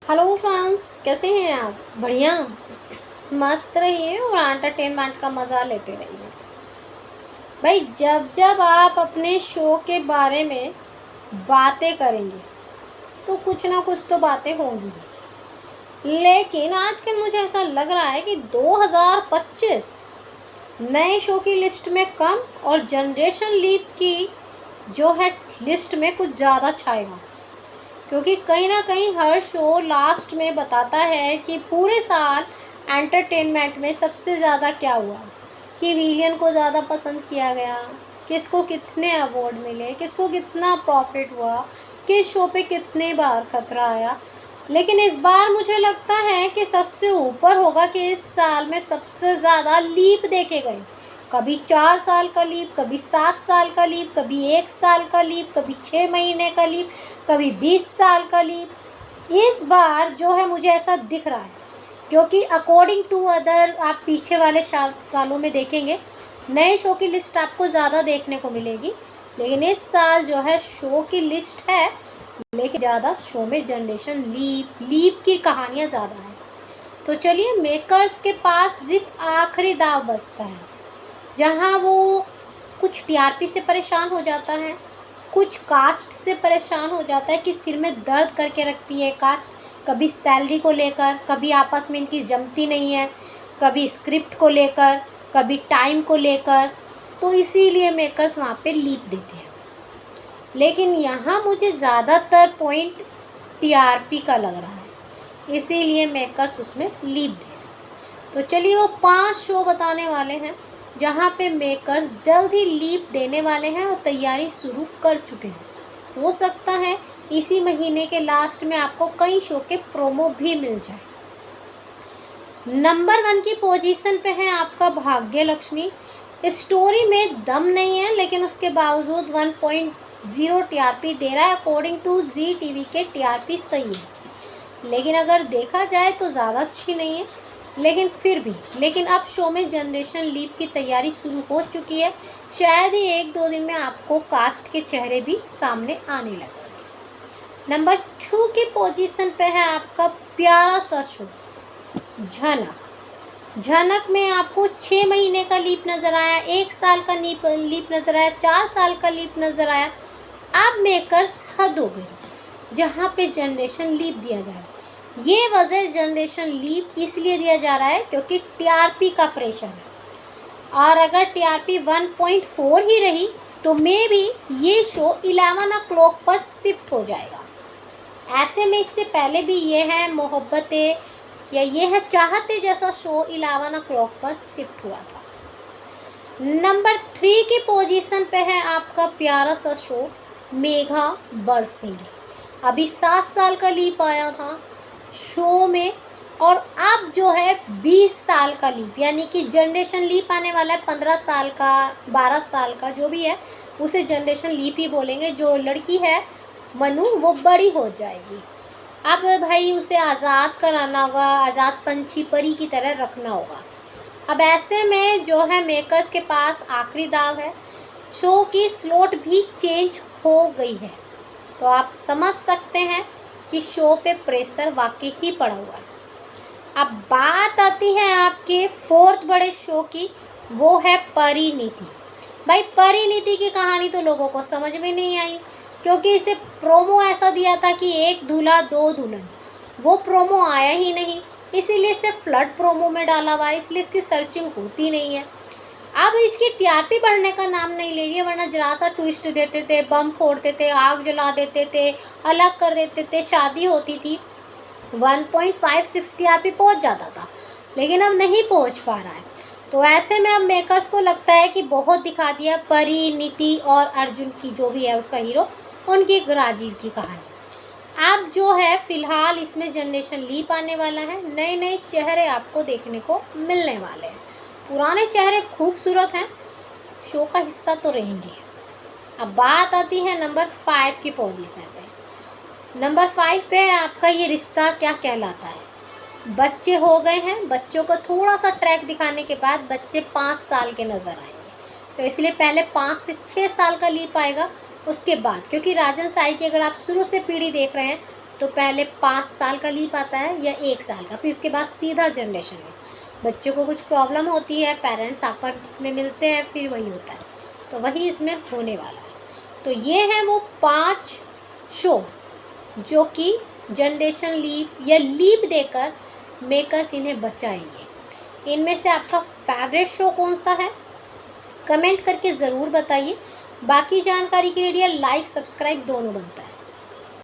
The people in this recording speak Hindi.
हेलो फ्रेंड्स, कैसे हैं आप? बढ़िया। मस्त रहिए और एंटरटेनमेंट का मज़ा लेते रहिए। भाई, जब जब आप अपने शो के बारे में बातें करेंगे तो कुछ ना कुछ तो बातें होंगी। लेकिन आजकल मुझे ऐसा लग रहा है कि 2025 नए शो की लिस्ट में कम और जनरेशन लीप की जो है लिस्ट में कुछ ज़्यादा छाएगा। क्योंकि कहीं ना कहीं हर शो लास्ट में बताता है कि पूरे साल एंटरटेनमेंट में सबसे ज़्यादा क्या हुआ, कि विलियन को ज़्यादा पसंद किया गया, किसको कितने अवार्ड मिले, किसको कितना प्रॉफिट हुआ, किस शो पे कितने बार खतरा आया। लेकिन इस बार मुझे लगता है कि सबसे ऊपर होगा कि इस साल में सबसे ज़्यादा लीप देखे गए। कभी 4 साल का लीप, कभी 7 साल का लीप, कभी 1 साल का लीप, कभी 6 महीने का लीप, कभी 20 साल का लीप। इस बार जो है मुझे ऐसा दिख रहा है, क्योंकि अकॉर्डिंग टू अदर आप पीछे वाले सालों में देखेंगे नए शो की लिस्ट आपको ज़्यादा देखने को मिलेगी। लेकिन इस साल जो है शो की लिस्ट है, लेकिन ज़्यादा शो में जनरेशन लीप की कहानियाँ ज़्यादा हैं। तो चलिए, मेकर्स के पास सिर्फ आखिरी दाव बचता है, जहाँ वो कुछ टीआरपी से परेशान हो जाता है, कुछ कास्ट से परेशान हो जाता है कि सिर में दर्द करके रखती है कास्ट। कभी सैलरी को लेकर, कभी आपस में इनकी जमती नहीं है, कभी स्क्रिप्ट को लेकर, कभी टाइम को लेकर। तो इसीलिए मेकर्स वहाँ पे लीप देते हैं। लेकिन यहाँ मुझे ज़्यादातर पॉइंट टीआरपी का लग रहा है, इसीलिए मेकर्स उसमें लीप दे। तो चलिए, वो 5 शो बताने वाले हैं जहाँ पे मेकर्स जल्द ही लीप देने वाले हैं और तैयारी शुरू कर चुके हैं। हो सकता है इसी महीने के लास्ट में आपको कई शो के प्रोमो भी मिल जाए। नंबर 1 की पोजीशन पे है आपका भाग्य लक्ष्मी। स्टोरी में दम नहीं है, लेकिन उसके बावजूद 1.0 टीआरपी दे रहा है। अकॉर्डिंग टू जी टीवी के टीआरपी सही है, लेकिन अगर देखा जाए तो ज़्यादा अच्छी नहीं है। लेकिन फिर भी अब शो में जनरेशन लीप की तैयारी शुरू हो चुकी है। शायद ही 1-2 दिन में आपको कास्ट के चेहरे भी सामने आने लगे। नंबर 2 की पोजीशन पे है आपका प्यारा सा शो झनक में आपको 6 महीने का लीप नज़र आया, 1 साल का लीप नज़र आया, 4 साल का लीप नज़र आया। अब मेकर्स हद हो गई जहाँ पे जनरेशन लीप दिया जा रहा है। ये वजह जनरेशन लीप इसलिए दिया जा रहा है क्योंकि टीआरपी का प्रेशर है। और अगर टीआरपी 1.4 ही रही तो मे भी ये शो 11 o'clock पर शिफ्ट हो जाएगा। ऐसे में इससे पहले भी ये है मोहब्बतें या ये है चाहते जैसा शो 11 o'clock पर शिफ्ट हुआ था। नंबर 3 की पोजीशन पे है आपका प्यारा सा शो मेघा बरसेंगे। अभी 7 साल का लीप आया था शो में, और अब जो है 20 साल का लीप, यानी कि जनरेशन लीप आने वाला है। 15 साल का, 12 साल का, जो भी है उसे जनरेशन लीप ही बोलेंगे। जो लड़की है मनु, वो बड़ी हो जाएगी। अब भाई उसे आज़ाद कराना होगा, आज़ाद पंछी परी की तरह रखना होगा। अब ऐसे में जो है मेकर्स के पास आखिरी दाव है। शो की स्लॉट भी चेंज हो गई है, तो आप समझ सकते हैं कि शो पे प्रेशर वाकई ही पड़ा हुआ है। अब बात आती है आपके 4th बड़े शो की, वो है परिणीति। भाई, परिणीति की कहानी तो लोगों को समझ में नहीं आई, क्योंकि इसे प्रोमो ऐसा दिया था कि 1 दूल्हा 2 दुल्हन। वो प्रोमो आया ही नहीं, इसीलिए इसे फ्लड प्रोमो में डाला हुआ है, इसलिए इसकी सर्चिंग होती नहीं है। अब इसकी टीआरपी बढ़ने का नाम नहीं ले रही है, वरना जरा सा ट्विस्ट देते थे, बम फोड़ते थे, आग जला देते थे, अलग कर देते थे, शादी होती थी, 1.56 टीआरपी पहुंच जाता था। लेकिन अब नहीं पहुंच पा रहा है। तो ऐसे में अब मेकर्स को लगता है कि बहुत दिखा दिया परिणीति और अर्जुन की, जो भी है उसका हीरो, उनकी राजीव की कहानी। अब जो है फिलहाल इसमें जनरेशन लीप आने वाला है। नए नए चेहरे आपको देखने को मिलने वाले हैं। पुराने चेहरे खूबसूरत हैं, शो का हिस्सा तो रहेंगे। अब बात आती है नंबर 5 की पोजीशन पे। नंबर 5 पे है आपका ये रिश्ता क्या कहलाता है। बच्चे हो गए हैं, बच्चों को थोड़ा सा ट्रैक दिखाने के बाद बच्चे 5 साल के नज़र आएंगे, तो इसलिए पहले 5 से 6 साल का लीप आएगा। उसके बाद, क्योंकि राजन साई की अगर आप शुरू से पीढ़ी देख रहे हैं तो पहले 5 साल का लीप आता है या 1 साल का, फिर उसके बाद सीधा जनरेशन लीप। बच्चों को कुछ प्रॉब्लम होती है, पेरेंट्स आपस में मिलते हैं, फिर वही होता है, तो वही इसमें होने वाला है। तो ये है वो 5 शो जो कि जनरेशन लीप या लीप देकर मेकर्स इन्हें बचाएंगे। इनमें से आपका फेवरेट शो कौन सा है, कमेंट करके ज़रूर बताइए। बाकी जानकारी के लिए लाइक सब्सक्राइब दोनों बनता है।